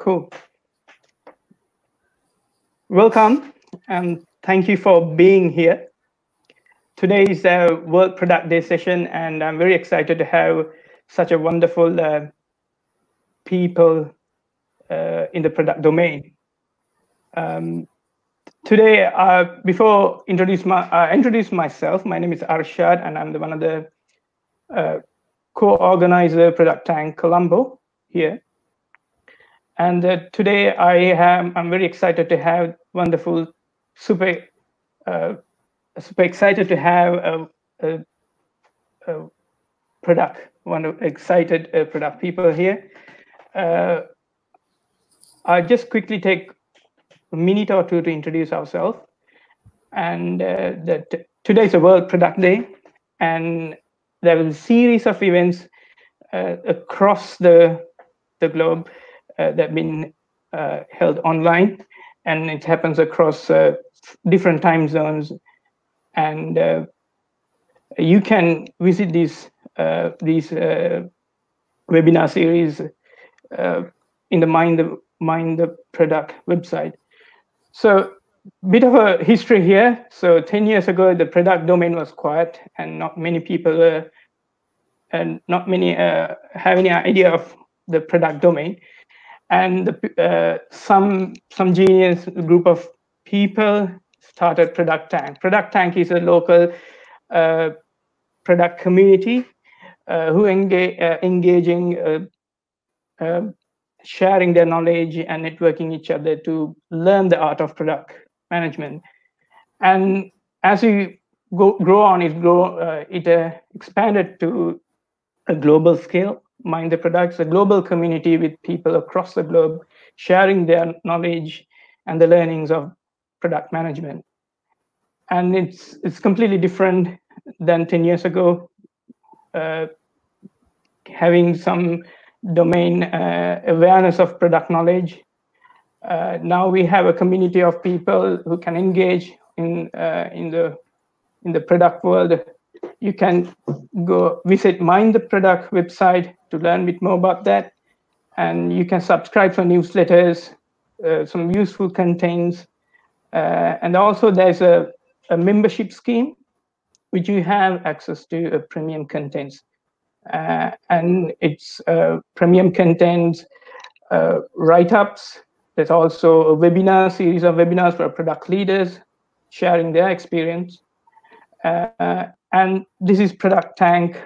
Cool. Welcome, and thank you for being here. Today is a World Product Day session, and I'm very excited to have such a wonderful people in the product domain. Today, before introduce myself, my name is Arshad, and I'm one of the co-organizer Product Tank Colombo here. And today I'm very excited to have wonderful, super excited to have a product, one of excited product people here. I'll just quickly take a minute or two to introduce ourselves. And today is a World Product Day, and there is a series of events across the globe that have been held online, and it happens across different time zones. And you can visit these webinar series in the Mind the Product website. So, bit of a history here. So 10 years ago, the product domain was quiet, and not many people have any idea of the product domain. And some genius group of people started Product Tank. Product Tank is a local product community who engaging, sharing their knowledge and networking each other to learn the art of product management. And as we grow on, it expanded to a global scale. Mind the Products, a global community with people across the globe sharing their knowledge and the learnings of product management. And it's completely different than 10 years ago, having some domain awareness of product knowledge. Now we have a community of people who can engage in the product world. You can go visit Mind the Product website to learn a bit more about that, and you can subscribe for newsletters, some useful contents, and also there's a membership scheme which you have access to premium contents, and it's premium contents, write-ups. There's also a series of webinars for product leaders sharing their experience. And this is Product Tank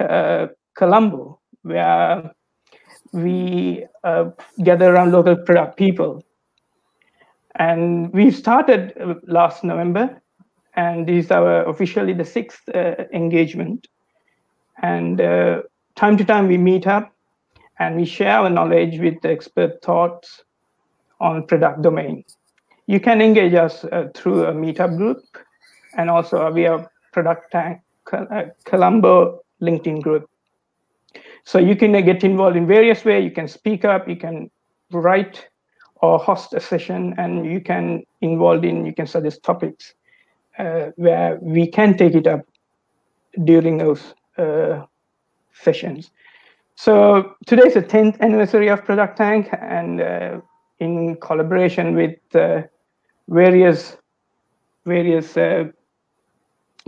Colombo, where we gather around local product people. And we started last November, and this is officially the 6th engagement. And time to time we meet up and we share our knowledge with the expert thoughts on product domain. You can engage us through a meetup group, and also we have Product Tank Colombo LinkedIn group. So you can get involved in various ways. You can speak up, you can write or host a session, and you can suggest topics where we can take it up during those sessions. So today is the 10th anniversary of Product Tank, and in collaboration with various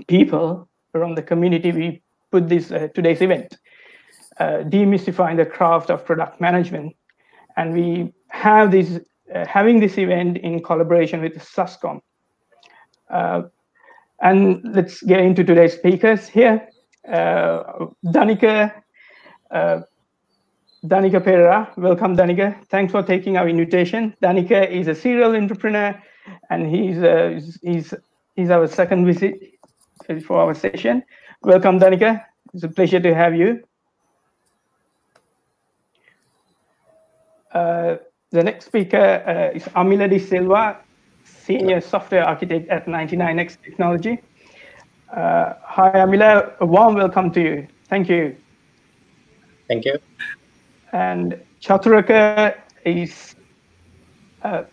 people around the community, we put this today's event, Demystifying the Craft of Product Management. And we have this having this event in collaboration with Suscom. And let's get into today's speakers here. Danica Pereira, welcome Danica. Thanks for taking our invitation. Danica is a serial entrepreneur, and he's our second visit for our session. Welcome Danica, it's a pleasure to have you. The next speaker is Amila De Silva, Senior Software Architect at 99X Technology. Hi Amila, a warm welcome to you. Thank you. Thank you. And Chaturaka is a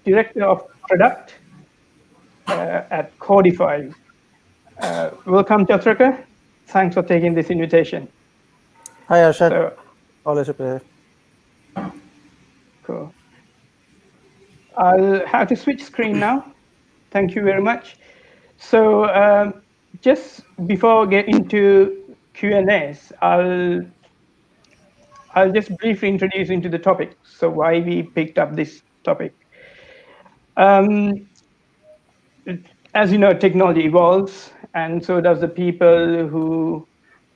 Director of Product at Codify. Welcome Chaturaka. Thanks for taking this invitation. Hi Arshad. Always a pleasure. Cool. I'll have to switch screen now. Thank you very much. So just before we get into Q&As, I'll just briefly introduce into the topic. So why we picked up this topic. Um, as you know, technology evolves, and so does the people who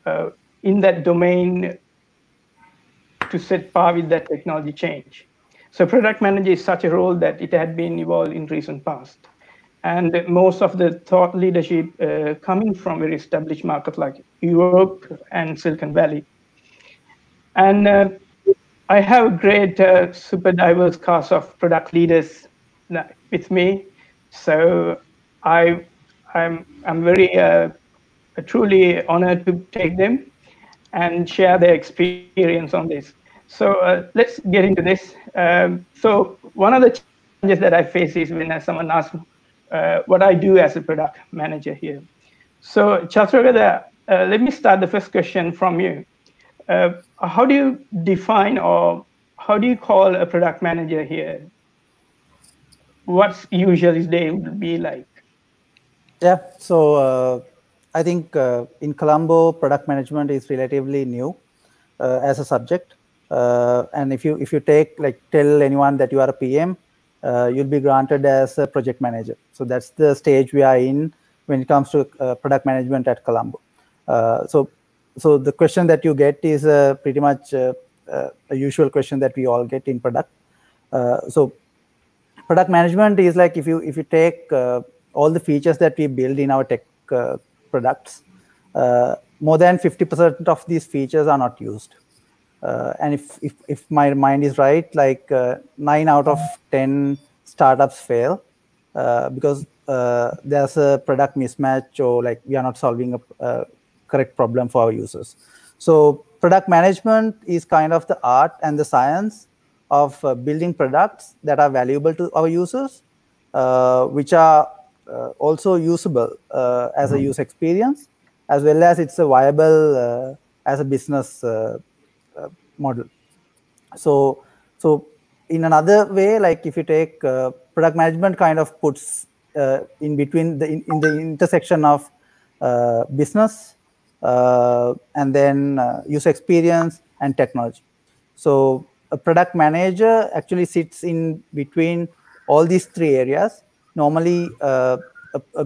uh, in that domain to set par with that technology change. So product manager is such a role that it had been evolved in recent past. And most of the thought leadership coming from very established markets like Europe and Silicon Valley. And I have a great, super diverse cast of product leaders with me. So I, I'm very truly honored to take them and share their experience on this. So let's get into this. So one of the challenges that I face is when someone asks what I do as a product manager here. So Chaturagada, let me start the first question from you. How do you define or how do you call a product manager here? What's usually his day would be like? Yeah, so I think in Colombo, product management is relatively new as a subject. And if you tell anyone that you are a PM, you'll be granted as a project manager. So that's the stage we are in when it comes to product management at Colombo. So the question that you get is pretty much a usual question that we all get in product. So product management is like if you take all the features that we build in our tech products, more than 50% of these features are not used. And if my mind is right, like 9 out of 10 startups fail because there's a product mismatch, or like we are not solving a correct problem for our users. So product management is kind of the art and the science of building products that are valuable to our users, which are also usable as a user experience, as well as it's a viable as a business model. So in another way, like if you take product management kind of puts in between in the intersection of business and then user experience and technology. So a product manager actually sits in between all these three areas. Normally, a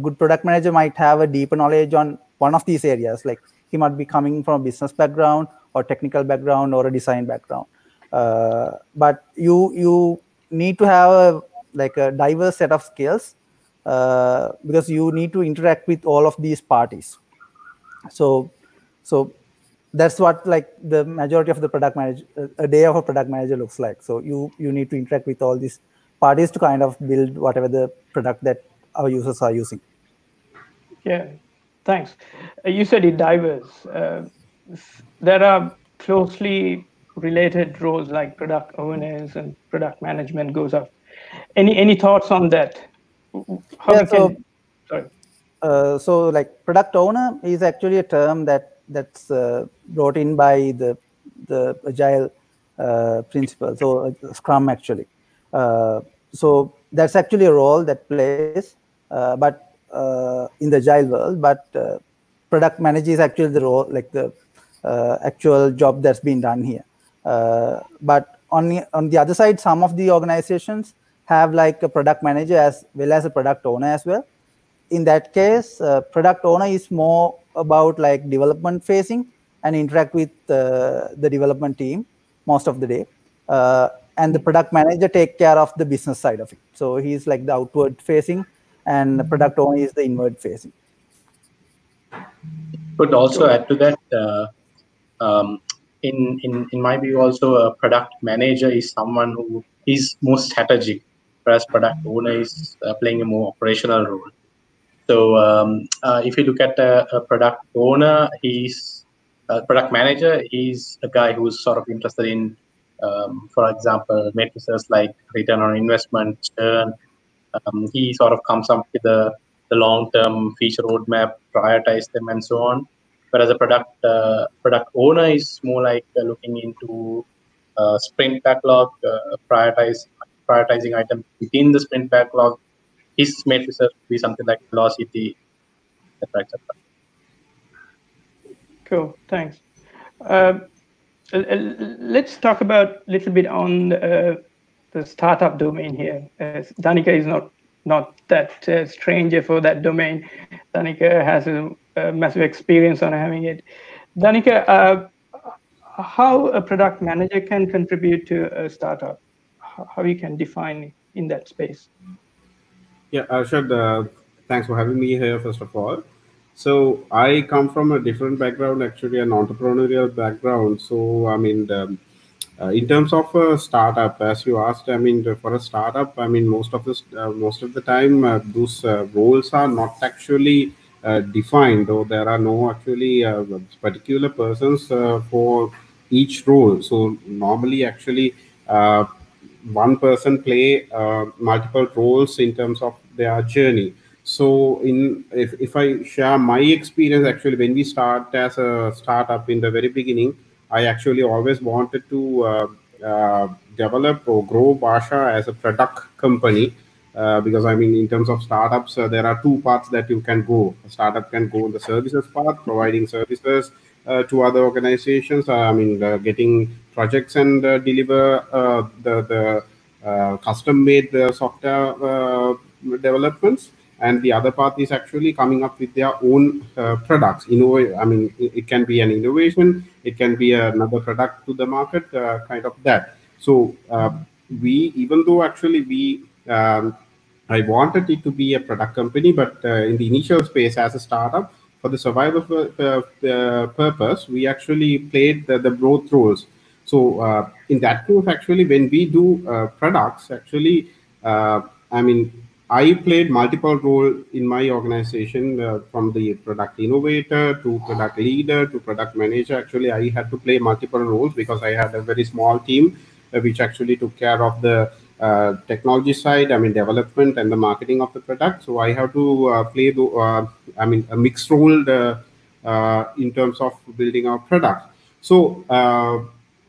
good product manager might have a deeper knowledge on one of these areas, like he might be coming from a business background or technical background or a design background. But you need to have a diverse set of skills because you need to interact with all of these parties. So that's what like the majority of the product manager, a day of a product manager looks like. So you need to interact with all these parties to kind of build whatever the product that our users are using. Yeah, thanks. You said it diverse. There are closely related roles like product owners and product management goes up. Any thoughts on that? How Yeah, we can? Sorry. so like product owner is actually a term that's brought in by the agile principle, so Scrum actually. So that's actually a role that plays, but in the agile world. But product manager is actually the role, like the actual job that's been done here. But on the other side, some of the organizations have like a product manager as well as a product owner as well. In that case, product owner is more about like development facing and interact with the development team most of the day. And the product manager take care of the business side of it. So he's like the outward facing, and the product owner is the inward facing. Could also Sure. add to that, um, in my view, also a product manager is someone who is more strategic, whereas product owner is playing a more operational role. So if you look at a product owner, he's a product manager. He's a guy who's sort of interested in, for example, metrics like return on investment, churn. He sort of comes up with the long-term feature roadmap, prioritize them, and so on. Whereas a product owner is more like looking into sprint backlog, prioritizing items within the sprint backlog. His matrices would be something like velocity, etc., etc. Cool, thanks. Let's talk about a little bit on the startup domain here. Danica is not that stranger for that domain. Danica has a massive experience on having it. Danica, how a product manager can contribute to a startup? How you can define in that space? Yeah, Arshad, thanks for having me here, first of all. So, I come from a different background, actually, an entrepreneurial background. So, I mean, in terms of a startup, as you asked, I mean, for a startup, I mean, most of the time, those roles are not actually defined, or there are no actually particular persons for each role. So, normally, actually, one person play multiple roles in terms of their journey. So in if I share my experience, actually when we start as a startup in the very beginning, I actually always wanted to develop or grow Basha as a product company, because I mean, in terms of startups, there are two paths that you can go. A startup can go the services path, providing services to other organizations. I mean, getting projects and deliver the custom-made software developments. And the other path is actually coming up with their own products. I mean, it can be an innovation, it can be another product to the market, kind of that. So even though actually I wanted it to be a product company, but in the initial space as a startup, for the survival purpose, we actually played the both roles. So in that case, actually, when we do products, actually, I mean, I played multiple role in my organization, from the product innovator to product leader to product manager. Actually, I had to play multiple roles because I had a very small team which actually took care of the technology side, I mean, development and the marketing of the product. So I have to play I mean, a mixed role in terms of building our product. So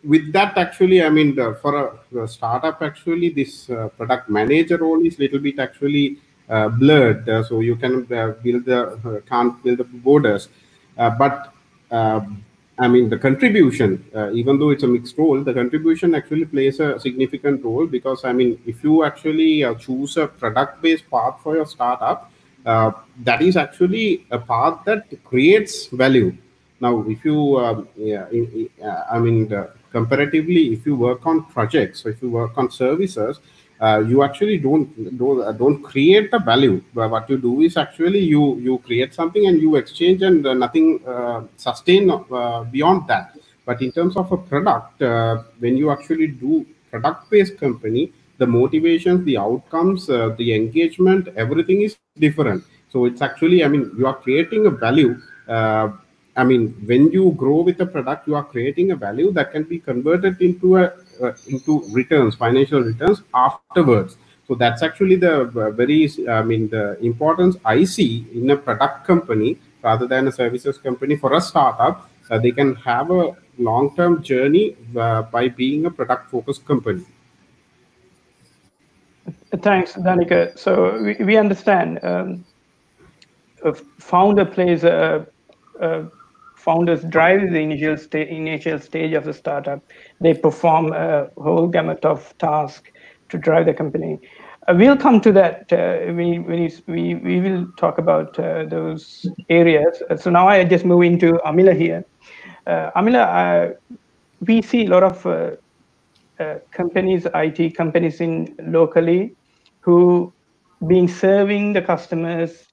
with that, actually, I mean, for a startup, actually, this product manager role is little bit actually blurred. So you can can't build the borders, but I mean, the contribution, even though it's a mixed role, the contribution actually plays a significant role, because, I mean, if you actually choose a product-based path for your startup, that is actually a path that creates value. Now, if you, I mean, comparatively, if you work on projects, or if you work on services, you actually don't create the value. But what you do is actually you create something and you exchange, and nothing sustain beyond that. But in terms of a product, when you actually do product-based company, the motivations, the outcomes, the engagement, everything is different. So it's actually, I mean, you are creating a value. I mean, when you grow with a product, you are creating a value that can be converted into returns, financial returns afterwards. So that's actually the I mean, the importance I see in a product company rather than a services company. For a startup, they can have a long-term journey by being a product-focused company. Thanks, Danica. So we understand a founder plays founders drive the initial stage of the startup. They perform a whole gamut of tasks to drive the company. We'll come to that. We will talk about those areas. So now I just move into Amila here. Amila, we see a lot of companies, IT companies in locally, who being serving the customers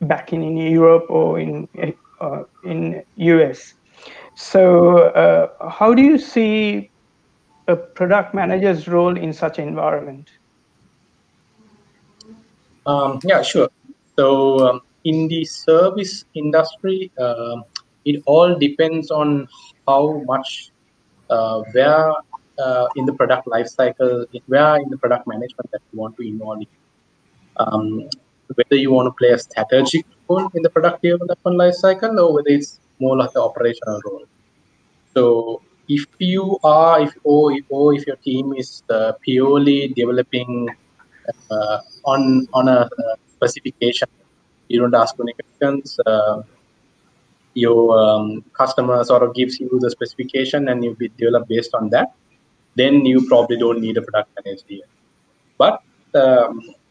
back in Europe or in US. So how do you see a product manager's role in such an environment? Yeah, sure. So in the service industry, it all depends on how much, where in the product lifecycle, where in the product management that you want to involve in. Whether you want to play a strategic role in the product development lifecycle, or whether it's more like an operational role. So if you are, if your team is purely developing on a specification, you don't ask any questions. Your customer sort of gives you the specification and you develop based on that, then you probably don't need a product manager here. But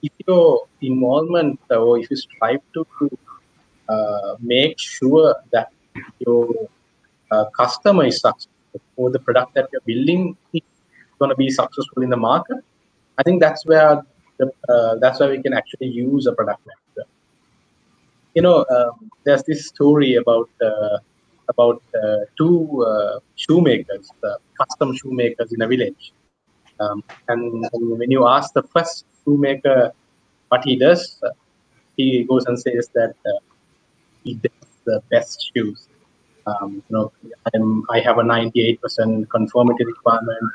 if your involvement or if you strive to make sure that your customer is successful or the product that you're building is going to be successful in the market, I think that's where we can actually use a product manager. There's this story about two shoemakers, custom shoemakers in a village. And when you ask the first shoemaker what he does, he goes and says that he does the best shoes. I have a 98% conformity requirement.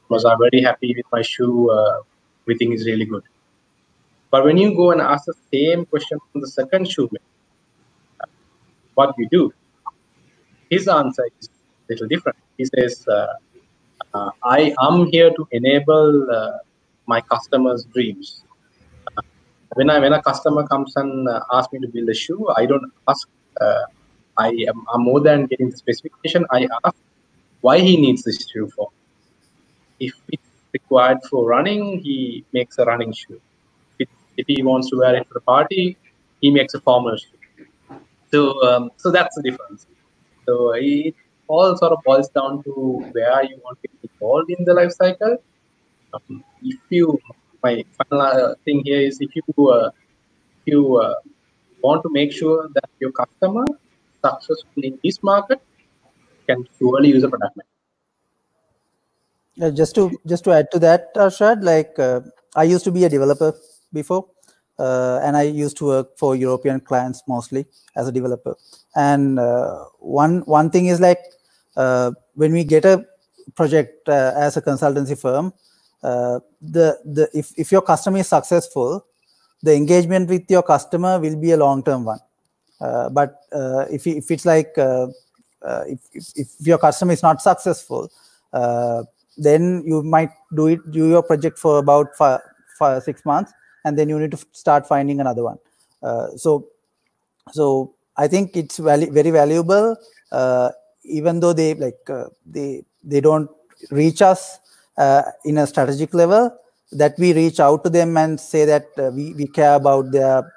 Because I'm very happy with my shoe. Everything is really good. But when you go and ask the same question from the second shoemaker, what you do, his answer is a little different. He says, I am here to enable my customers' dreams. When a customer comes and asks me to build a shoe, I don't ask. I'm more than getting the specification. I ask why he needs this shoe for. If it's required for running, he makes a running shoe. If he wants to wear it for a party, he makes a formal shoe. So that's the difference. So it all sort of boils down to where you want to get involved in the life cycle. My final thing here is if you want to make sure that your customer is successful in this market, can surely use a product manager. Just to add to that, Arshad, like I used to be a developer before, and I used to work for European clients mostly as a developer. And one thing is like when we get a project as a consultancy firm, if your customer is successful, the engagement with your customer will be a long-term one. But if it's like if your customer is not successful, then you might do your project for about 6 months, and then you need to start finding another one. So I think it's very valuable, even though they don't reach us in a strategic level, that we reach out to them and say that we care about their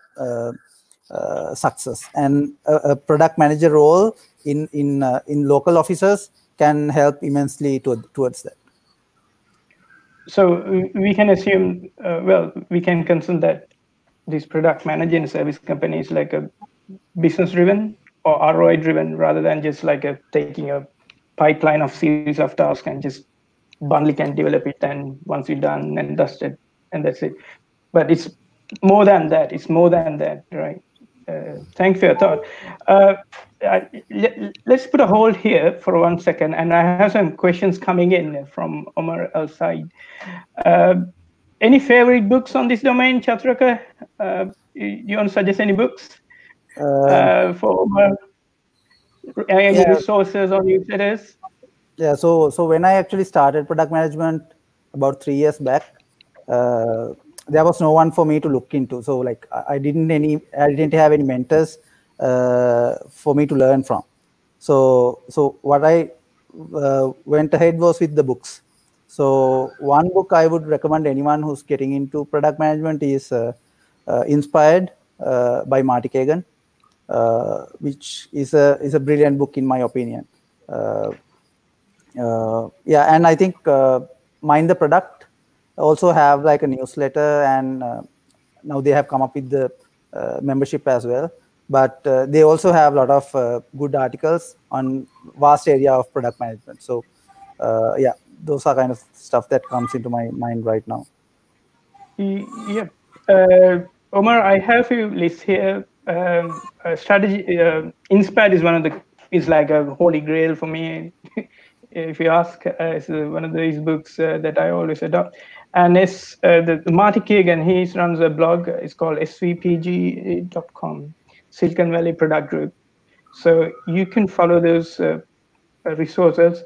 success. And a product manager role in local offices can help immensely towards that. So we can assume, we can consider that this product manager in a service company is like a business driven or ROI driven, rather than just like taking a pipeline of series of tasks and just bundle can develop it, and once you're done and dusted, and that's it. But it's more than that. It's more than that, right? Thanks for your thought. Let's put a hold here for 1 second, and I have some questions coming in from Omar Al-Said. Any favorite books on this domain, Chatraka? You want to suggest any books for Omar? Any resources or newsletters? Yeah, so when I actually started product management about 3 years back, there was no one for me to look into. So like I didn't have any mentors for me to learn from. So what I went ahead was with the books. So one book I would recommend anyone who's getting into product management is Inspired by Marty Kagan, which is a brilliant book in my opinion. Yeah, and I think Mind the Product also have like a newsletter, and now they have come up with the membership as well. But they also have a lot of good articles on vast area of product management. So yeah, those are kind of stuff that comes into my mind right now. Yeah, Omar, I have a list here. Strategy Inspired is like a holy grail for me. If you ask, it's one of these books that I always adopt. And it's the Marty Kagan. He runs a blog. It's called svpg.com, Silicon Valley Product Group. So you can follow those resources.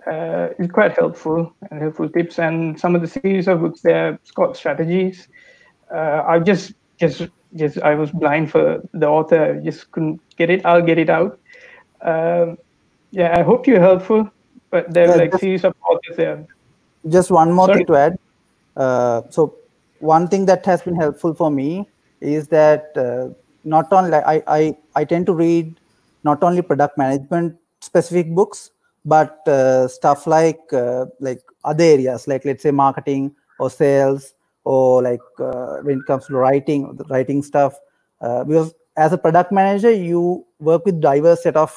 It's quite helpful and helpful tips. And some of the series of books there, it's called strategies. I just I was blind for the author. I just couldn't get it. I'll get it out. Yeah, I hope you're helpful. But there are like series of authors there. Just one more Sorry? thing to add. So one thing that has been helpful for me is that not only I tend to read not only product management specific books, but stuff like other areas, like let's say marketing or sales, or like when it comes to writing stuff. Because as a product manager, you work with diverse set of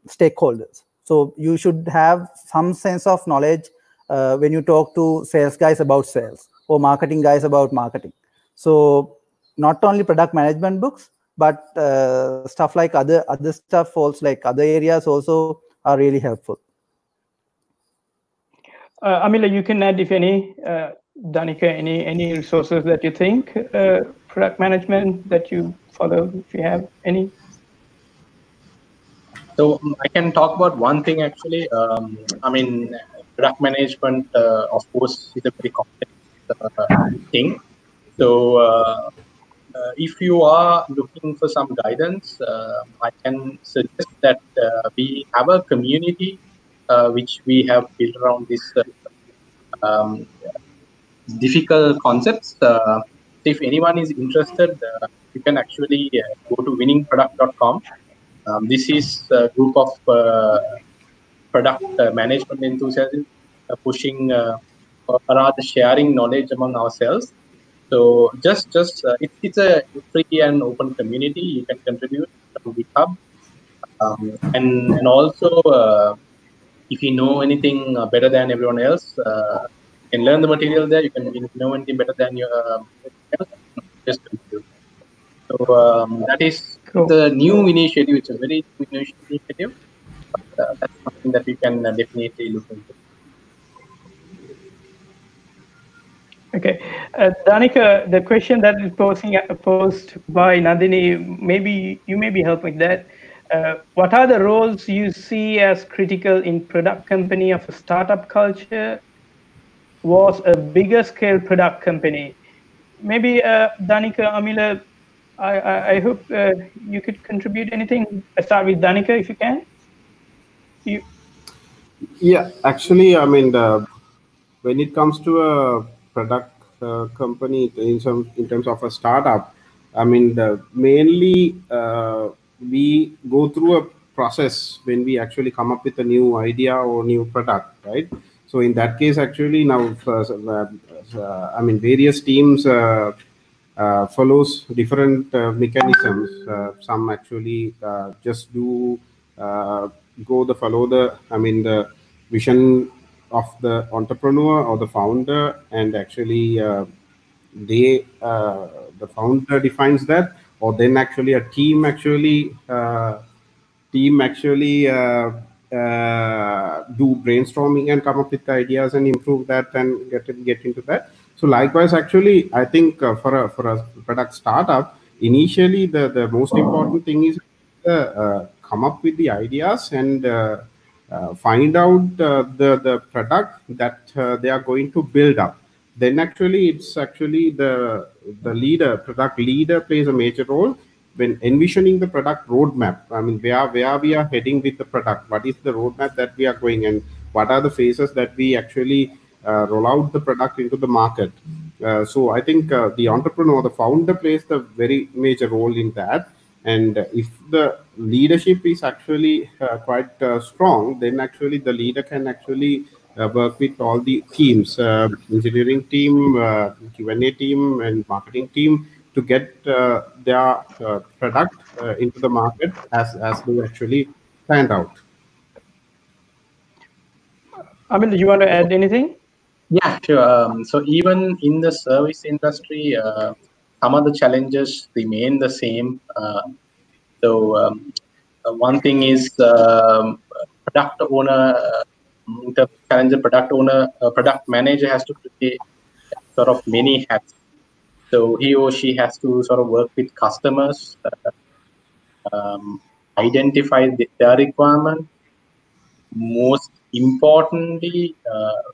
stakeholders. So you should have some sense of knowledge when you talk to sales guys about sales or marketing guys about marketing. So not only product management books, but stuff like other stuff also, like other areas also are really helpful. Amila, you can add if any, Danica, any resources that you think product management that you follow, if you have any. So I can talk about one thing actually. I mean, product management, of course, is a very complex thing. So if you are looking for some guidance, I can suggest that we have a community which we have built around this um, difficult concepts. If anyone is interested, you can actually go to winningproduct.com. This is a group of product management enthusiasts pushing or rather sharing knowledge among ourselves. So it's a free and open community. You can contribute to GitHub, and also if you know anything better than everyone else, you can learn the material there. You can if you know anything better than your else, just contribute. So that is the new initiative. It's a very new initiative. That's something that we can definitely look into. Okay, Danica, the question that is posed by Nandini, maybe you may be help with that. What are the roles you see as critical in product company of a startup culture was a bigger scale product company? Maybe Danica, Amila, I hope you could contribute anything. I start with Danica if you can. Yeah, actually, I mean, when it comes to a product company in terms of a startup, I mean, mainly we go through a process when we actually come up with a new idea or new product, right? So in that case, actually now, I mean, various teams follows different mechanisms. Some actually just do follow the, I mean, the vision of the entrepreneur or the founder, and actually the founder defines that, or then actually a team actually do brainstorming and come up with ideas and improve that and get into that. So likewise, actually, I think for a product startup, initially the most important thing is come up with the ideas and find out the product that they are going to build up. Then actually it's actually the product leader plays a major role when envisioning the product roadmap. I mean, where we are heading with the product, what is the roadmap that we are going, and what are the phases that we actually roll out the product into the market. So I think the entrepreneur, the founder, plays the very major role in that. And if the leadership is actually quite strong, then actually the leader can actually work with all the teams, engineering team, Q&A team, and marketing team, to get their product into the market as they actually stand out. Amin, do you want to add anything? Yeah, sure. So even in the service industry, some of the challenges remain the same. One thing is product owner, the challenge the product owner, product manager has to play sort of many hats. So he or she has to sort of work with customers, identify their requirement. Most importantly,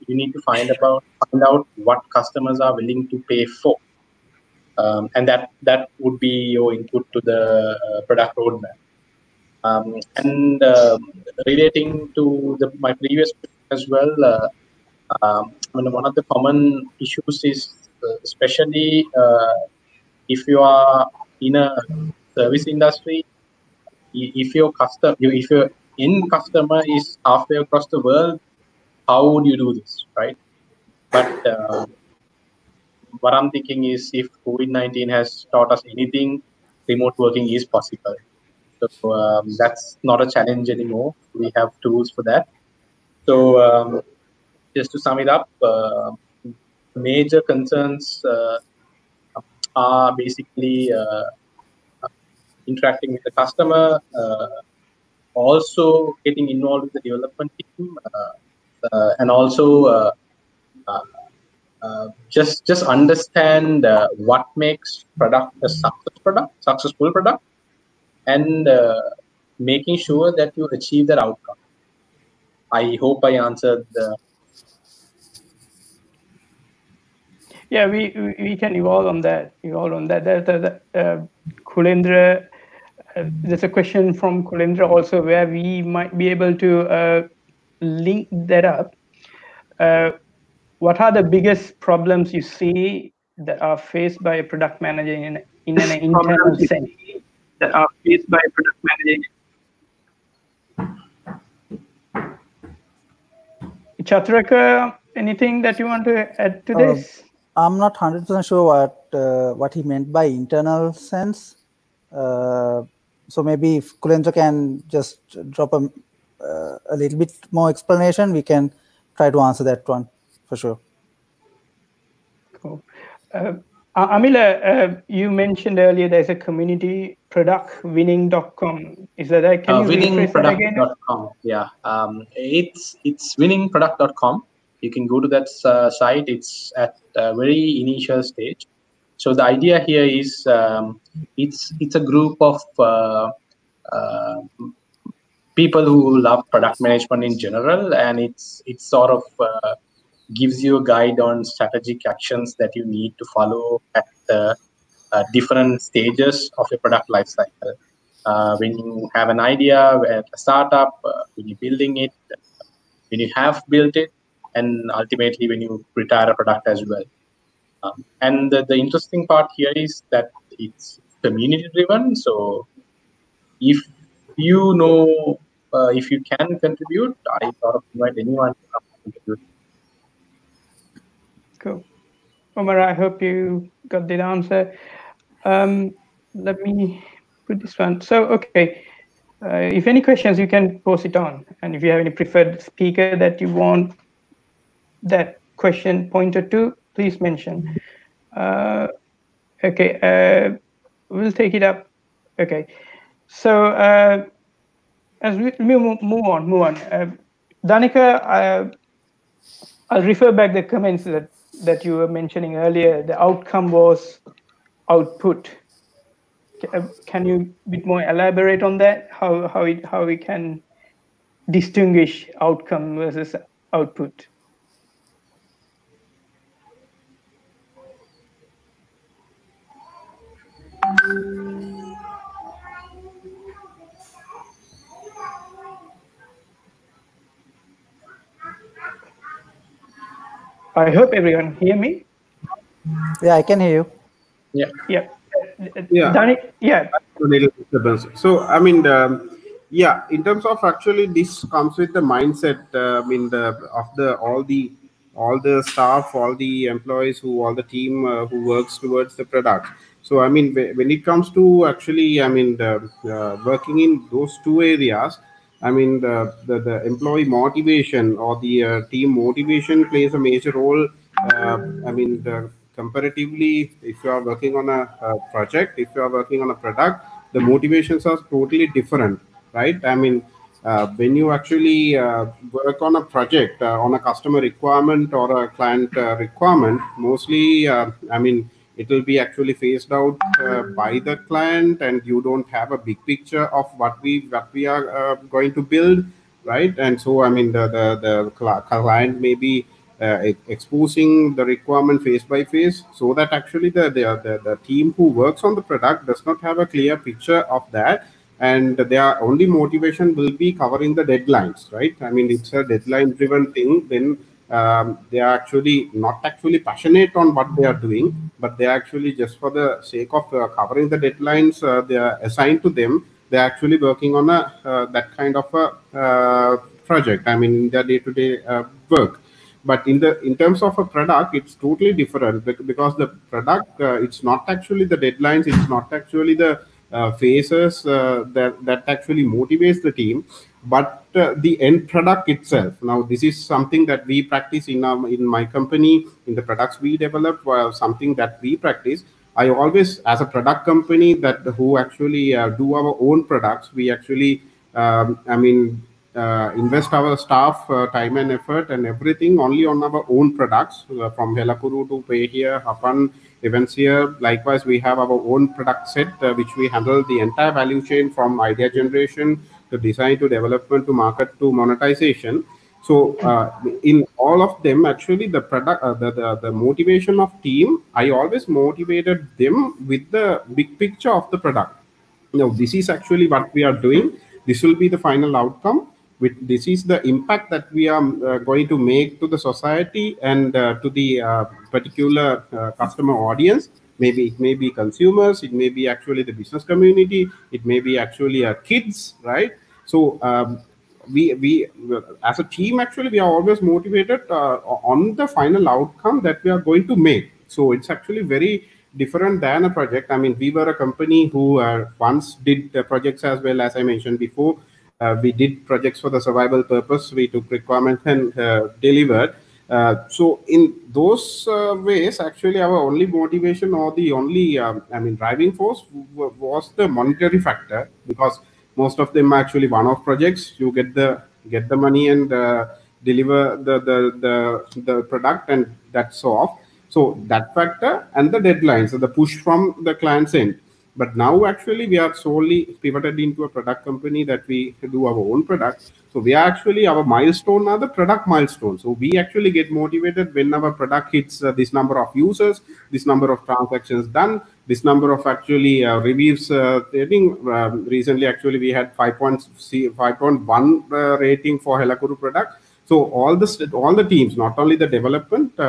you need to find out what customers are willing to pay for, and that would be your input to the product roadmap. And relating to my previous question as well, I mean, one of the common issues is, especially if you are in a service industry, if your end customer is halfway across the world, how would you do this, right? But what I'm thinking is, if COVID-19 has taught us anything, remote working is possible. So that's not a challenge anymore. We have tools for that. So just to sum it up, major concerns are basically interacting with the customer, also getting involved with the development team, and also just understand what makes product a successful product, and making sure that you achieve that outcome. I hope I answered the. Yeah, we can evolve on that. Kulendra, there's a question from Kulendra also where we might be able to link that up. What are the biggest problems you see that are faced by a product manager in an internal sense? That are faced by product manager. Chaturaka, anything that you want to add to this? I'm not 100% sure what he meant by internal sense. So maybe if Kulendra can just drop a little bit more explanation, we can try to answer that one for sure. Cool. Amila, you mentioned earlier there's a community, productwinning.com. Is that right? Can you rephrase that again? Winningproduct.com. Yeah, it's winningproduct.com. You can go to that site. It's at a very initial stage. So the idea here is, it's a group of people who love product management in general, and it's sort of gives you a guide on strategic actions that you need to follow at different stages of your product lifecycle. When you have an idea at a startup, when you're building it, when you have built it, and ultimately when you retire a product as well. And the interesting part here is that it's community driven. So if you know, if you can contribute, I sort of invite anyone to come contribute. Cool. Omar, I hope you got the answer. Let me put this one. So, okay. If any questions, you can post it on. And if you have any preferred speaker that you want that question pointed to, please mention. Okay, we'll take it up. Okay. So, as we move on. Danica, I'll refer back the comments that you were mentioning earlier. The outcome was output. Can you a bit more elaborate on that? How we can distinguish outcome versus output? I hope everyone hear me. Yeah, I can hear you. Yeah. Yeah. Yeah. Yeah. So I mean, yeah, in terms of actually this comes with the mindset. I mean, all the staff, all the employees, all the team who works towards the product. So I mean, when it comes to actually, I mean, working in those two areas, I mean, the employee motivation or the team motivation plays a major role. I mean, comparatively, if you are working on a project, if you are working on a product, the motivations are totally different, right? I mean, when you actually work on a project, on a customer requirement or a client requirement, mostly, I mean, it will be actually phased out by the client, and you don't have a big picture of what we are going to build, right? And so I mean the client may be exposing the requirement phase by phase, so that actually the team who works on the product does not have a clear picture of that, and their only motivation will be covering the deadlines, right? I mean, it's a deadline driven thing. Then they are actually not actually passionate on what they are doing, but they are actually just for the sake of covering the deadlines they are assigned to them. They're actually working on a that kind of a project. I mean, in their day-to-day work. But in terms of a product, it's totally different, because the product, it's not actually the deadlines, it's not actually the phases that actually motivates the team, but the end product itself. Now, this is something that we practice in my company, in the products we develop, something that we practice. I always, as a product company that who actually do our own products, we actually, I mean, invest our staff time and effort and everything only on our own products, from Helakuru to Pay Here, Hapan, Events Here. Likewise, we have our own product set, which we handle the entire value chain from idea generation to design to development to market to monetization. So in all of them, actually, the product, the motivation of team, I always motivated them with the big picture of the product. Now, this is actually what we are doing. This will be the final outcome. This is the impact that we are going to make to the society and to the particular customer audience. Maybe it may be consumers, it may be actually the business community, it may be actually kids, right? So we as a team, actually we are always motivated on the final outcome that we are going to make. So it's actually very different than a project. I mean, we were a company who once did projects as well. As I mentioned before, we did projects for the survival purpose. We took requirements and delivered. So in those ways, actually, our only motivation or the only, I mean, driving force was the monetary factor, because most of them are actually one-off projects. You get the money and deliver the product, and that's off. So that factor and the deadlines, so the push from the client's end. But now actually we are solely pivoted into a product company that we do our own product. So we are actually, our milestone are the product milestones. So we actually get motivated when our product hits this number of users, this number of transactions done, this number of actually reviews. I think recently actually we had 5.1 rating for Helakuru product. So all the teams, not only the development,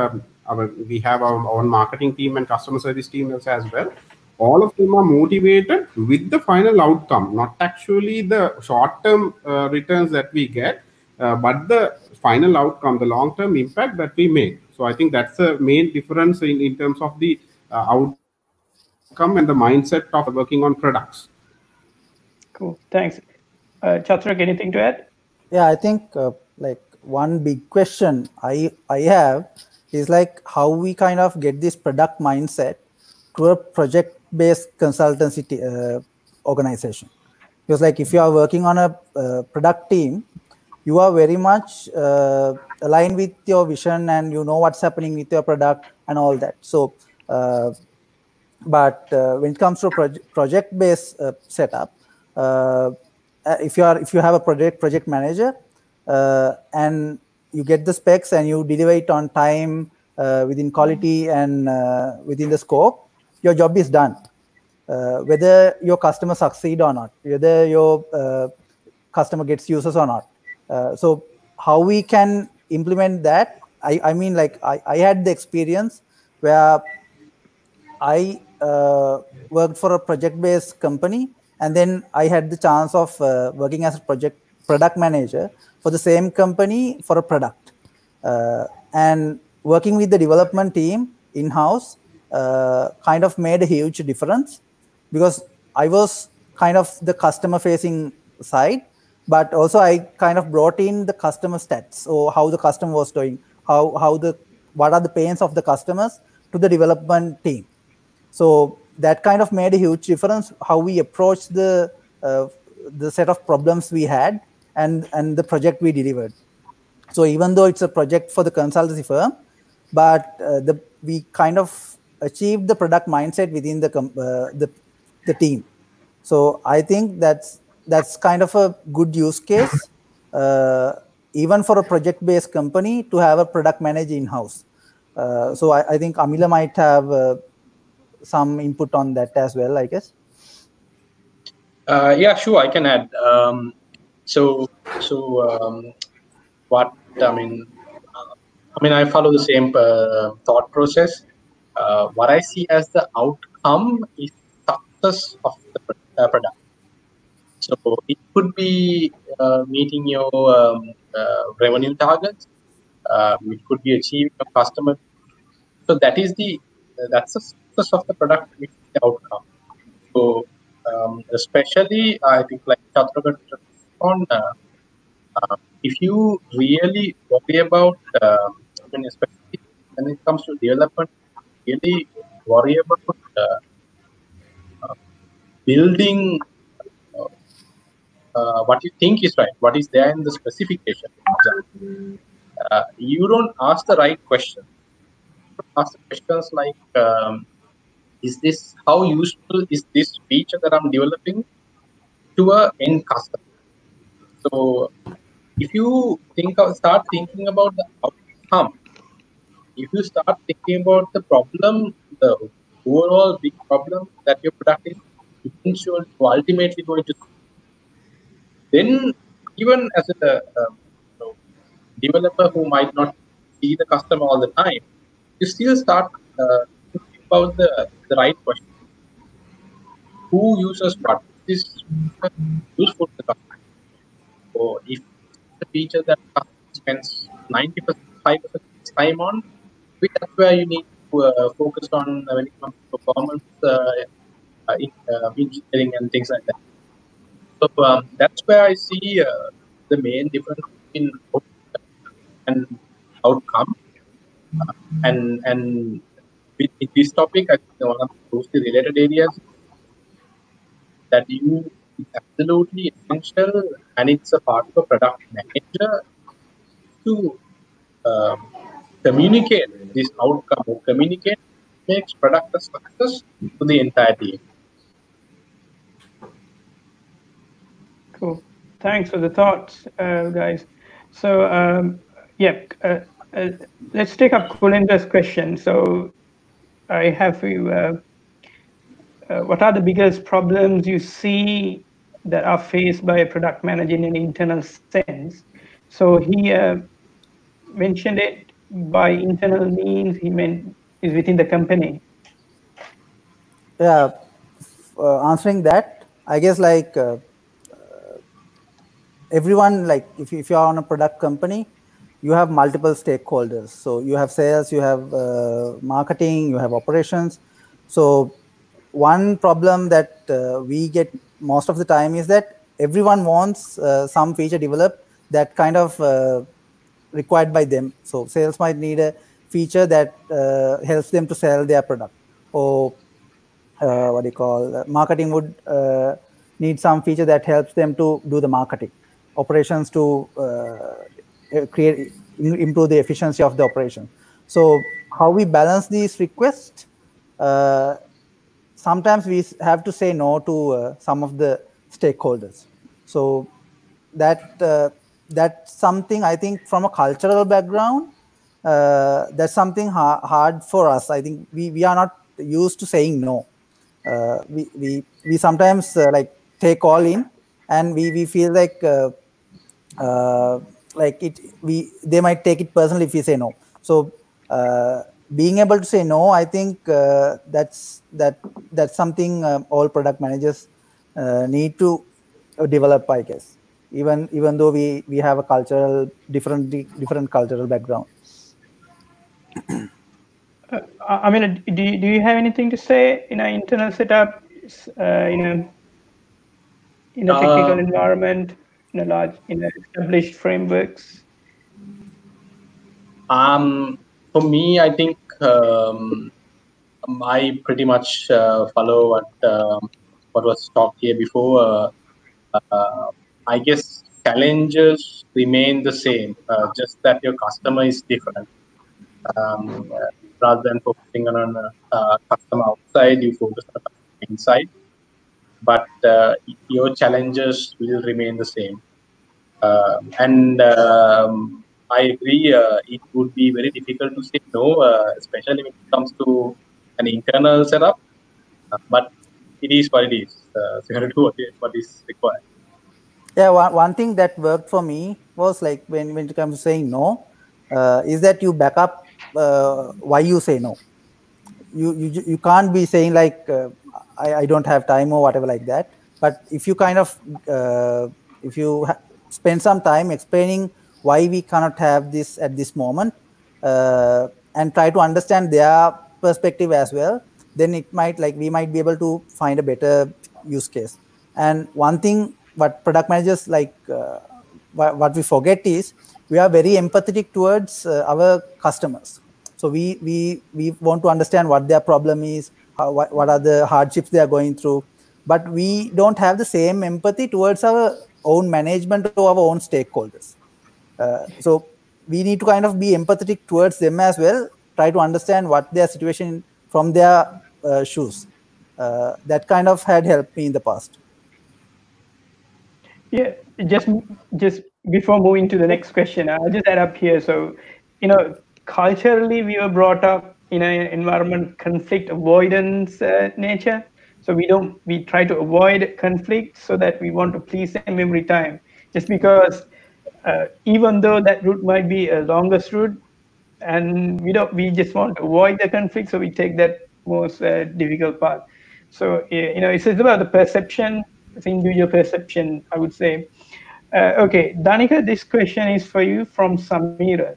we have our own marketing team and customer service team as well. All of them are motivated with the final outcome, not actually the short-term returns that we get, but the final outcome, the long-term impact that we make. So I think that's the main difference in terms of the outcome and the mindset of working on products. Cool. Thanks. Chatrak, anything to add? Yeah, I think like one big question I have is like how we kind of get this product mindset to a project-based consultancy organization. Because like if you are working on a product team, you are very much aligned with your vision and you know what's happening with your product and all that. So, but when it comes to project-based setup, if you have a project manager and you get the specs and you deliver it on time, within quality and within the scope, your job is done. Whether your customer succeed or not, whether your customer gets users or not. So how we can implement that? I mean, like I had the experience where I worked for a project-based company, and then I had the chance of working as a product manager for the same company for a product. And working with the development team in-house kind of made a huge difference, because I was kind of the customer-facing side, but also I kind of brought in the customer stats, or how the customer was doing, what are the pains of the customers to the development team. So that kind of made a huge difference how we approached the set of problems we had and the project we delivered. So even though it's a project for the consultancy firm, but we kind of achieve the product mindset within the team. So I think that's kind of a good use case, even for a project-based company to have a product manager in-house. So I think Amila might have some input on that as well, I guess. Yeah, sure, I can add. So, what I follow the same thought process. What I see as the outcome is success of the product. So it could be meeting your revenue targets. It could be achieving your customer. So that's the success of the product, which is the outcome. So especially, I think like Chatragan on. If you really worry about, especially when it comes to development, really worry about building what you think is right, what is there in the specification. You don't ask the right questions. Ask the questions like, is this how useful is this feature that I'm developing to a end customer? So if you start thinking about the outcome, if you start thinking about the problem, the overall big problem that your product is eventually ultimately going to, then even as a developer who might not see the customer all the time, you still start thinking about the right question. Who uses what? Is this useful to the customer? So if the feature that the customer spends 90%, 5% time on, that's where you need to focus on when it comes to performance engineering and things like that. So that's where I see the main difference between output and outcome. And with this topic, I think one of the closely related areas that you is absolutely essential, and it's a part of a product manager to um, communicate this outcome or communicate makes product a success to the entire team. Cool. Thanks for the thoughts, guys. So, yeah, let's take up Kulinda's question. So, I have for you. What are the biggest problems you see that are faced by a product manager in an internal sense? So he mentioned it by internal means. He meant is within the company. Yeah, answering that, I guess like everyone, like if you are on a product company, you have multiple stakeholders. So you have sales, you have marketing, you have operations. So one problem that we get most of the time is that everyone wants some feature developed that kind of required by them. So sales might need a feature that helps them to sell their product, or what do you call marketing would need some feature that helps them to do the marketing. Operations to improve the efficiency of the operation. So how we balance these requests, sometimes we have to say no to some of the stakeholders. So that's something I think from a cultural background, that's something hard for us. I think we are not used to saying no. We sometimes like take all in, and we feel like they might take it personally if we say no. So being able to say no, I think that's something all product managers need to develop, I guess, even though we have a different cultural background. I mean, do you have anything to say in an internal setup, in a technical environment, in established frameworks? For me, I think I pretty much follow what was talked here before. I guess challenges remain the same, just that your customer is different. rather than focusing on a customer outside, you focus on the customer inside. But your challenges will remain the same. And I agree, it would be very difficult to say no, especially when it comes to an internal setup. But it is what it is. So you have to do what is required. Yeah, one thing that worked for me was like when it comes to saying no, is that you back up why you say no. You can't be saying like I don't have time or whatever like that. But if you kind of if you spend some time explaining why we cannot have this at this moment, and try to understand their perspective as well, then it might like we might be able to find a better use case. And one thing what product managers like what we forget is we are very empathetic towards our customers. So we want to understand what their problem is, what are the hardships they are going through, but we don't have the same empathy towards our own management or our own stakeholders. So we need to kind of be empathetic towards them as well, try to understand what their situation from their shoes. That kind of had helped me in the past. Yeah, just just before moving to the next question, I'll just add up here. So, culturally, we were brought up in an environment conflict avoidance nature. So we try to avoid conflict so that we want to please them every time. Just because, even though that route might be a longest route, and we just want to avoid the conflict, so we take that most difficult path. So it's about the perception. It's individual perception, I would say. Okay, Danica, this question is for you from Samira.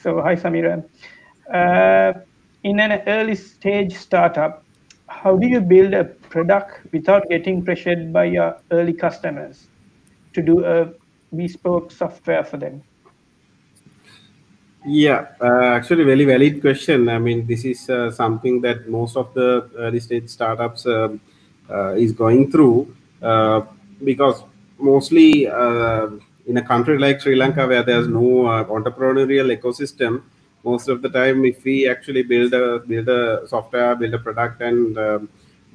So hi, Samira. In an early stage startup, how do you build a product without getting pressured by your early customers to do a bespoke software for them? Yeah, actually, very valid question. I mean, this is something that most of the early stage startups is going through, because mostly in a country like Sri Lanka, where there's no entrepreneurial ecosystem, most of the time, if we actually build a software, build a product, and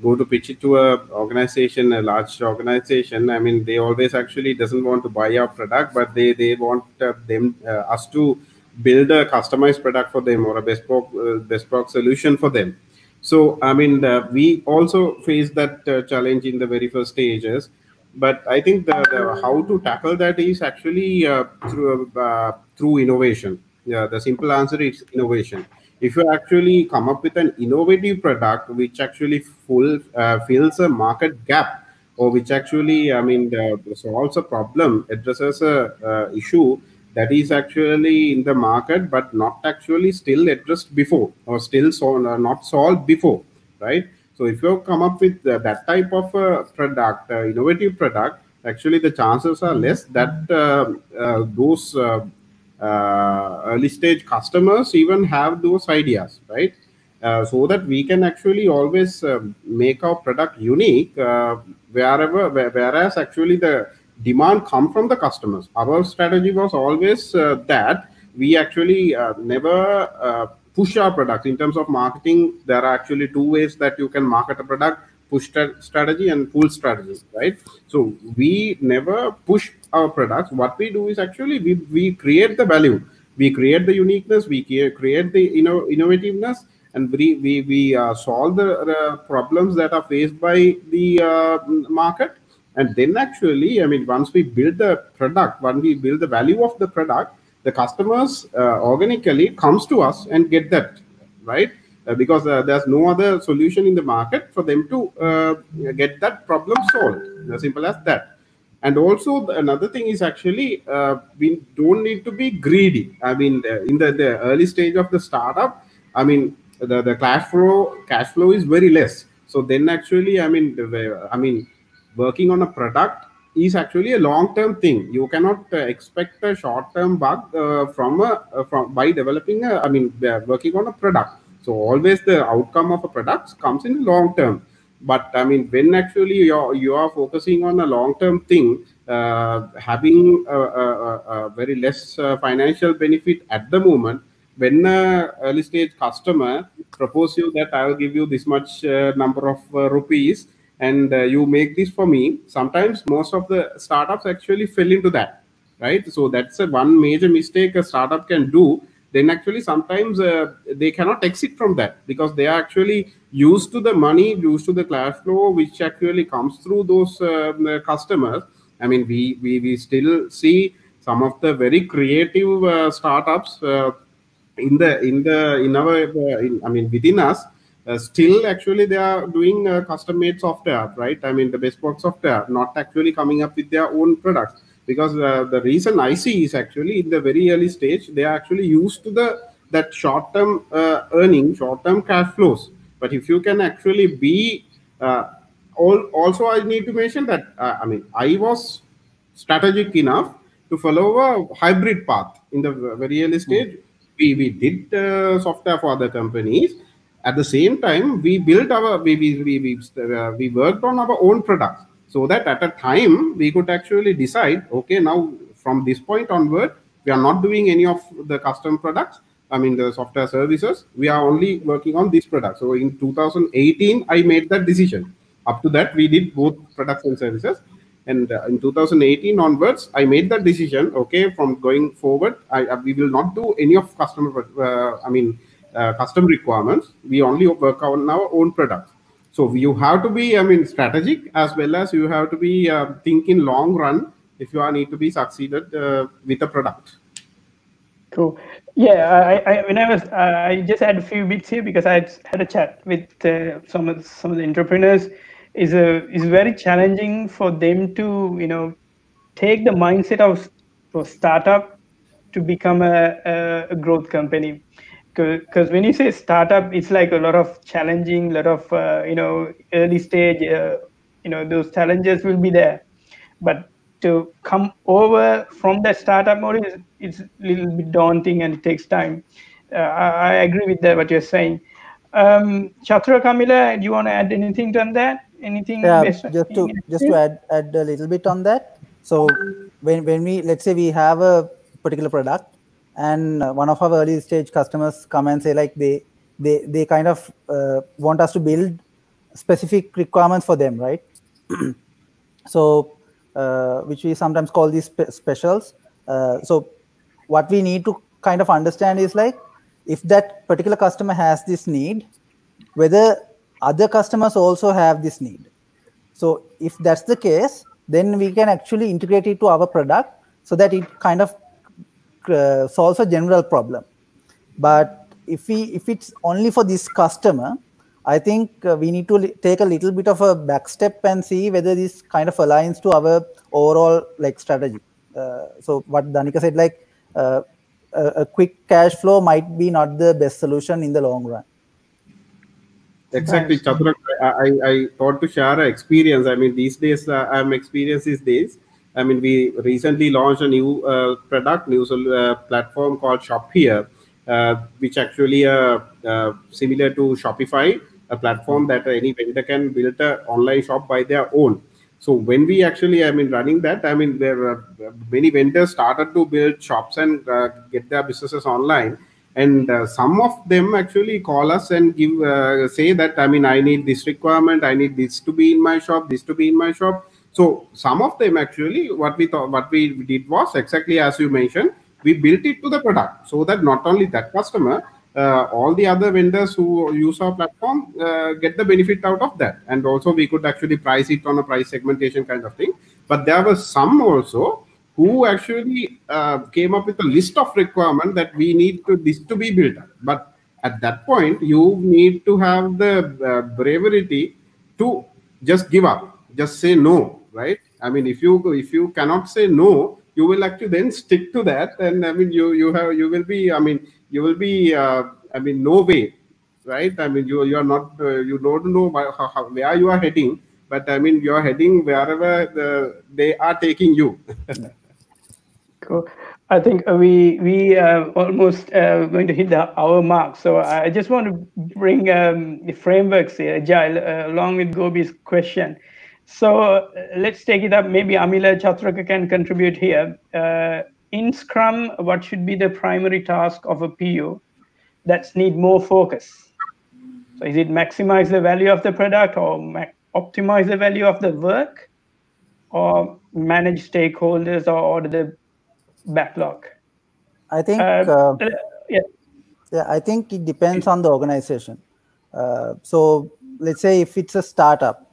go to pitch it to a large organization, I mean, they always actually doesn't want to buy our product, but they want us to build a customized product for them, or a bespoke solution for them. So I mean, we also face that challenge in the very first stages, but I think the how to tackle that is actually through innovation. Yeah, the simple answer is innovation. If you actually come up with an innovative product which actually fills a market gap, or which actually, I mean, solves a problem, addresses a issue that is actually in the market but not actually still addressed before, or still not solved before, right? So if you come up with that type of product, innovative product, actually the chances are less that those early stage customers even have those ideas, right? So that we can actually always make our product unique, whereas actually the demand come from the customers. Our strategy was always that we actually never push our products. In terms of marketing, there are actually two ways that you can market a product: push strategy and pull strategy, right? So we never push our products. What we do is actually we create the value, we create the uniqueness, we create the innovativeness, and we solve the problems that are faced by the market. And then actually, I mean, once we build the product, when we build the value of the product, the customers organically comes to us and get that, right? Because there's no other solution in the market for them to get that problem solved. As simple as that. And also another thing is actually we don't need to be greedy. I mean, in the early stage of the startup, I mean, the cash flow is very less. So then actually, I mean, working on a product is actually a long-term thing. You cannot expect a short-term bug from by developing working on a product. So always the outcome of a product comes in long term. But I mean, when actually you are focusing on a long-term thing, having a very less financial benefit at the moment, when a early stage customer propose you that I will give you this much number of rupees, and you make this for me, sometimes most of the startups actually fell into that, right? So that's a one major mistake a startup can do. Then actually sometimes they cannot exit from that, because they are actually used to the money, used to the cash flow which actually comes through those customers. I mean, we still see some of the very creative startups in our I mean, within us, still actually they are doing custom made software, right? I mean, the bespoke software, not actually coming up with their own products, because the reason I see is actually in the very early stage they are actually used to the that short term earning, short term cash flows. But if you can actually be also, I need to mention that I mean, I was strategic enough to follow a hybrid path in the very early stage. We did software for other companies. At the same time, we built our we worked on our own products, so that at a time we could actually decide, okay, now from this point onward, we are not doing any of the custom products. I mean, the software services. We are only working on this product. So in 2018, I made that decision. Up to that, we did both products and services. And in 2018 onwards, I made that decision. Okay, from going forward, we will not do any of customer. Custom requirements. We only work on our own products. So you have to be, I mean, strategic, as well as you have to be thinking long run if you are need to be succeeded with a product. Cool. Yeah, when I was, I just had a few bits here because I had a chat with some of the entrepreneurs. Is very challenging for them to take the mindset of for startup to become a growth company. Because when you say startup, it's like a lot of challenging, lot of early stage, those challenges will be there, but to come over from that startup mode is it's a little bit daunting and it takes time. I agree with that what you're saying. Chatra, Kamila, do you want to add anything on that? Anything? Yeah, just to add a little bit on that. So when we, let's say we have a particular product, and one of our early stage customers come and say like they kind of want us to build specific requirements for them, right? So which we sometimes call these specials. So what we need to kind of understand is like, if that particular customer has this need, whether other customers also have this need. So if that's the case, then we can actually integrate it to our product so that it kind of solves a general problem. But if it's only for this customer, I think we need to take a little bit of a back step and see whether this kind of aligns to our overall like strategy. So what Danika said, like a quick cash flow might be not the best solution in the long run. Exactly, Chandra. I thought to share an experience. I mean, these days I'm experiencing these days. I mean, we recently launched a new product, new platform called Shop Here, which actually similar to Shopify, a platform that any vendor can build an online shop by their own. So when we actually, I mean, running that, I mean, there are many vendors started to build shops and get their businesses online. And some of them actually call us and give say that, I mean, I need this requirement, I need this to be in my shop, this to be in my shop. So some of them actually, what we did was exactly as you mentioned, we built it to the product, so that not only that customer, all the other vendors who use our platform get the benefit out of that. And also we could actually price it on a price segmentation kind of thing. But there were some also who actually came up with a list of requirements that we need to this to be built up. But at that point, you need to have the bravery to just give up, just say no, right? I mean, if you cannot say no, you will actually then stick to that, and I mean, you will be, I mean, you will be, I mean, no way, right? I mean, you are not, you don't know where you are heading, but I mean, you are heading wherever they are taking you. Cool. I think we almost going to hit the hour mark. So I just want to bring the frameworks here, Agile, along with Gobi's question. So let's take it up. Maybe Amila Chatraka can contribute here. In Scrum, what should be the primary task of a PO? that need more focus? So is it maximize the value of the product, or optimize the value of the work, or manage stakeholders, or order the backlog? I think Yeah. Yeah, I think it depends on the organization. So let's say if it's a startup,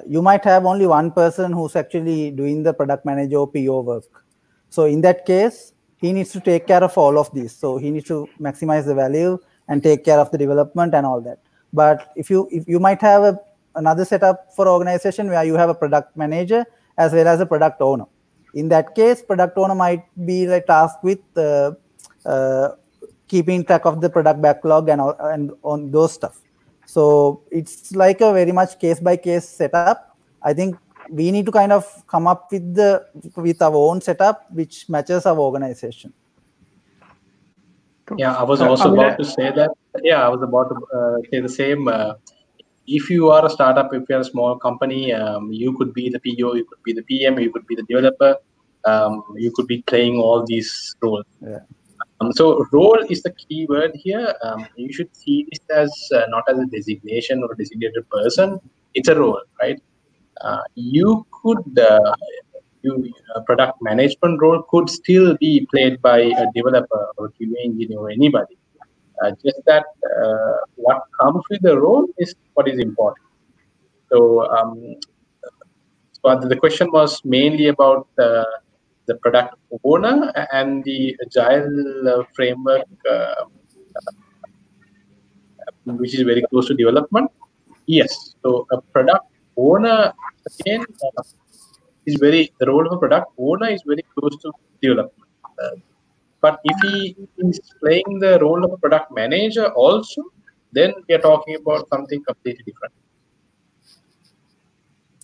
you might have only one person who's actually doing the product manager or PO work. So in that case, he needs to take care of all of these. So he needs to maximize the value and take care of the development and all that. But if you might have another setup for organization where you have a product manager as well as a product owner. In that case, product owner might be like tasked with uh, keeping track of the product backlog and on those stuff. So it's like a very much case by case setup. I think we need to kind of come up with our own setup which matches our organization. Yeah, I was also about to say that. Yeah, I was about to say the same. If you are a startup, if you're a small company, you could be the PO, you could be the PM, you could be the developer, you could be playing all these roles. Yeah. So role is the key word here. You should see this as not as a designation or a designated person. It's a role, right? You could product management role could still be played by a developer or QA engineer or anybody. Just that what comes with the role is what is important. So, so the question was mainly about the product owner and the agile framework, which is very close to development. Yes. So a product owner again is the role of a product owner is very close to development. But if he is playing the role of a product manager also, then we are talking about something completely different.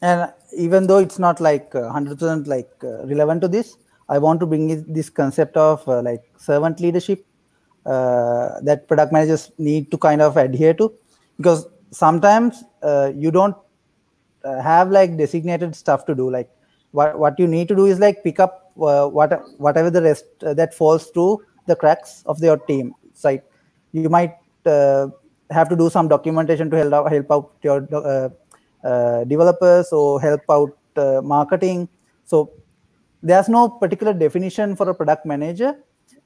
And even though it's not like 100% like relevant to this, I want to bring this concept of like servant leadership that product managers need to kind of adhere to, because sometimes you don't have like designated stuff to do. Like what you need to do is like pick up whatever the rest that falls through the cracks of your team. It's like you might have to do some documentation to help out your developers or help out marketing. So there's no particular definition for a product manager.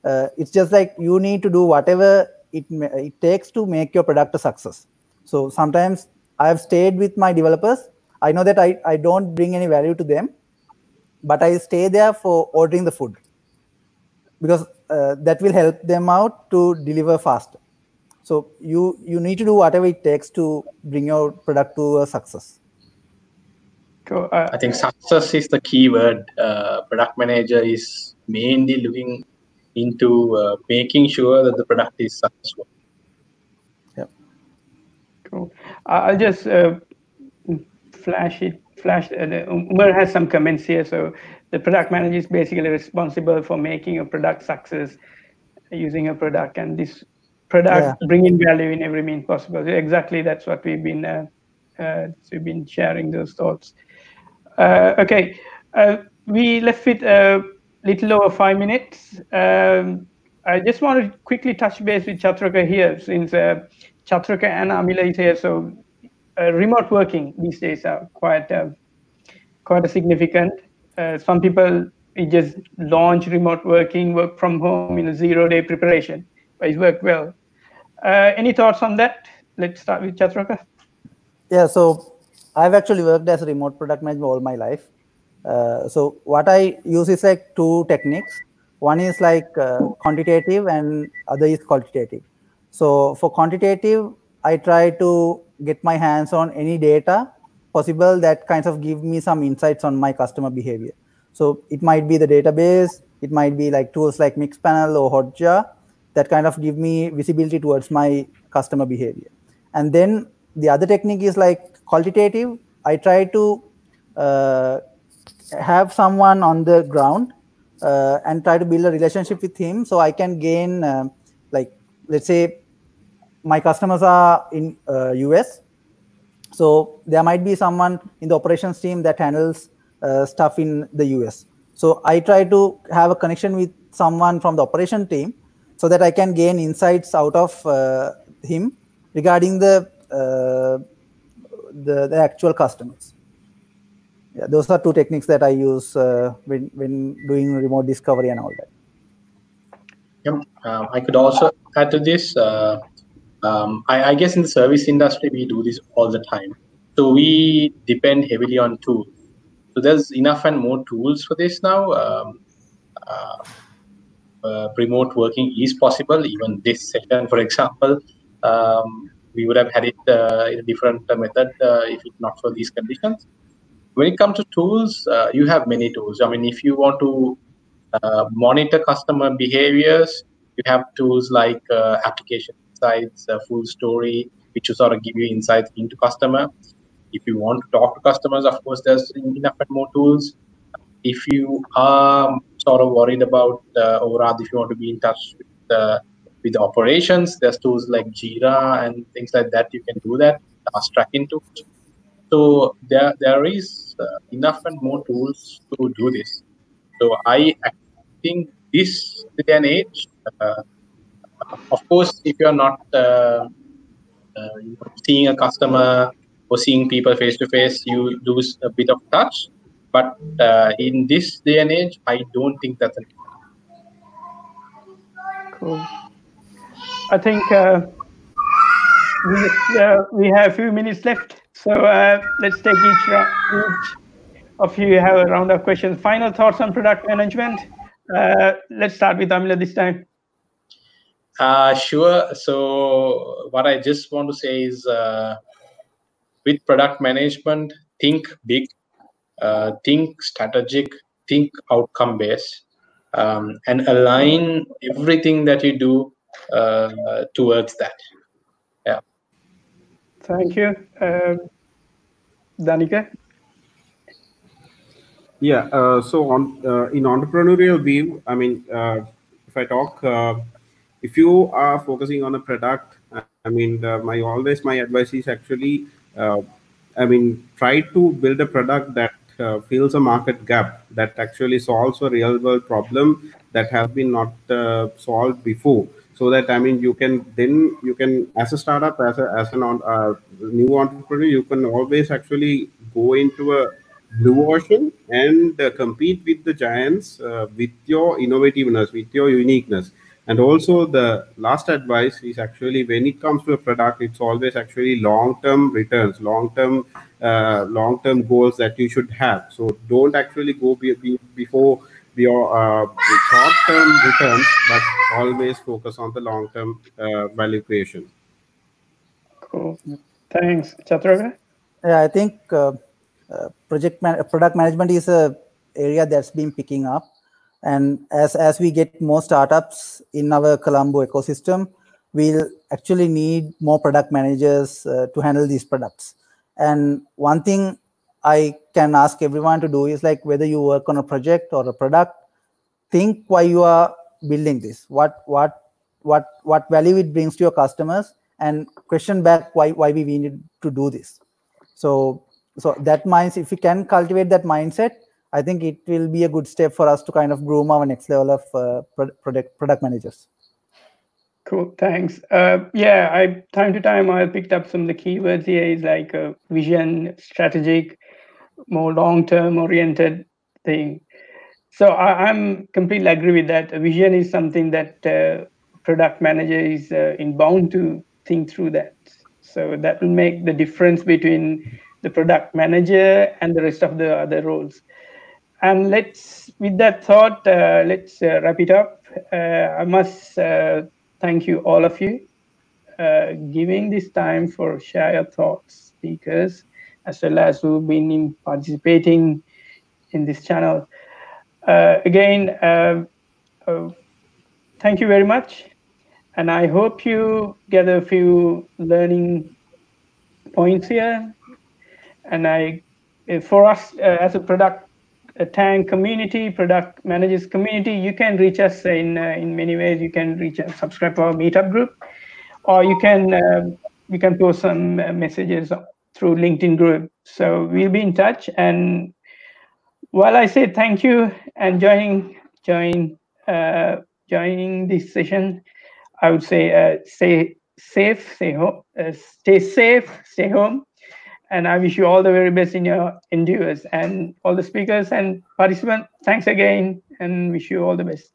It's just like you need to do whatever it takes to make your product a success. So sometimes I've stayed with my developers. I know that I don't bring any value to them, but I stay there for ordering the food, because that will help them out to deliver faster. So you need to do whatever it takes to bring your product to a success. Cool. I think success is the key word. Product manager is mainly looking into making sure that the product is successful. Yeah. Cool. I'll just flash. Umar has some comments here. So the product manager is basically responsible for making a product success using a product, and this product bringing value in every means possible. So exactly, that's what we've been sharing those thoughts. Okay, we left it a little over 5 minutes. I just want to quickly touch base with Chatraka here, since Chatraka and Amila is here. So remote working these days are quite a significant. Some people just launch remote working, work from home in a 0-day preparation, but it's worked well. Any thoughts on that? Let's start with Chatraka. Yeah, so I've actually worked as a remote product manager all my life. So what I use is like two techniques. One is like quantitative and other is qualitative. So for quantitative, I try to get my hands on any data possible that kind of give me some insights on my customer behavior. So it might be the database, it might be like tools like Mixpanel or Hotjar that kind of give me visibility towards my customer behavior. And then the other technique is like qualitative. I try to have someone on the ground and try to build a relationship with him, so I can gain like, let's say my customers are in US. So there might be someone in the operations team that handles stuff in the US. So I try to have a connection with someone from the operation team so that I can gain insights out of him regarding the actual customers. Yeah, those are two techniques that I use when doing remote discovery and all that. Yep. I could also add to this. I guess in the service industry, we do this all the time. So we depend heavily on tools. So there's enough and more tools for this now. Remote working is possible. Even this session, for example, we would have had it in a different method if it not for these conditions. When it comes to tools, you have many tools. I mean, if you want to monitor customer behaviors, you have tools like application insights, full story, which will sort of give you insights into customer. If you want to talk to customers, of course, there's enough and more tools. If you are sort of worried about, or rather, if you want to be in touch with the operations, there's tools like Jira and things like that. You can do that, task tracking tools. So there is enough and more tools to do this. So I think this day and age, of course, if you're not seeing a customer or seeing people face to face, you lose a bit of touch. But in this day and age, I don't think that's an Cool. I think we have a few minutes left, so let's take each of you have a round of questions. Final thoughts on product management. Let's start with Amila this time. Sure. So what I just want to say is, with product management, think big, think strategic, think outcome based, and align everything that you do towards that. Yeah. Thank you, Danica. Yeah. So on in entrepreneurial view, I mean, if I talk, if you are focusing on a product, I mean, my advice is actually, I mean, try to build a product that fills a market gap, that actually solves a real world problem that has been not solved before. So that, I mean, you can as a startup, as an new entrepreneur, you can always actually go into a blue ocean and compete with the giants with your innovativeness, with your uniqueness. And also the last advice is actually, when it comes to a product, it's always actually long-term returns, long-term goals that you should have. So don't actually go before your short-term returns, but always focus on the long-term value creation. Cool. Thanks, Chaturanga. Yeah, I think product management is a area that's been picking up, and as we get more startups in our Colombo ecosystem, we'll actually need more product managers to handle these products. And one thing I can ask everyone to do is, like, whether you work on a project or a product, think why you are building this, what value it brings to your customers, and question back why we need to do this. So that means if we can cultivate that mindset, I think it will be a good step for us to kind of groom our next level of product managers. Cool, thanks. Yeah, time to time I picked up some of the keywords here. Is like a vision, strategic, more long-term oriented thing. So I'm completely agree with that. A vision is something that product manager is inbound to think through that. So that will make the difference between the product manager and the rest of the other roles. And with that thought, let's wrap it up. I must thank you, all of you, giving this time for share your thoughts, speakers, as well as who've been participating in this channel. Again, thank you very much. And I hope you get a few learning points here. And for us as a product tank community, product managers community, you can reach us in many ways. You can reach us, subscribe to our meetup group, or you can post some messages through LinkedIn group. So we'll be in touch. And while I say thank you and join joining this session. I would say stay safe, stay home, stay safe, stay home, and I wish you all the very best in your endeavors. And all the speakers and participants, thanks again, and wish you all the best.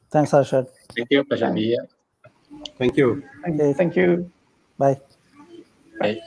Thanks, Arshad. Thank you. Pleasure to be here. Thank you. Okay. Thank you. Bye. Bye.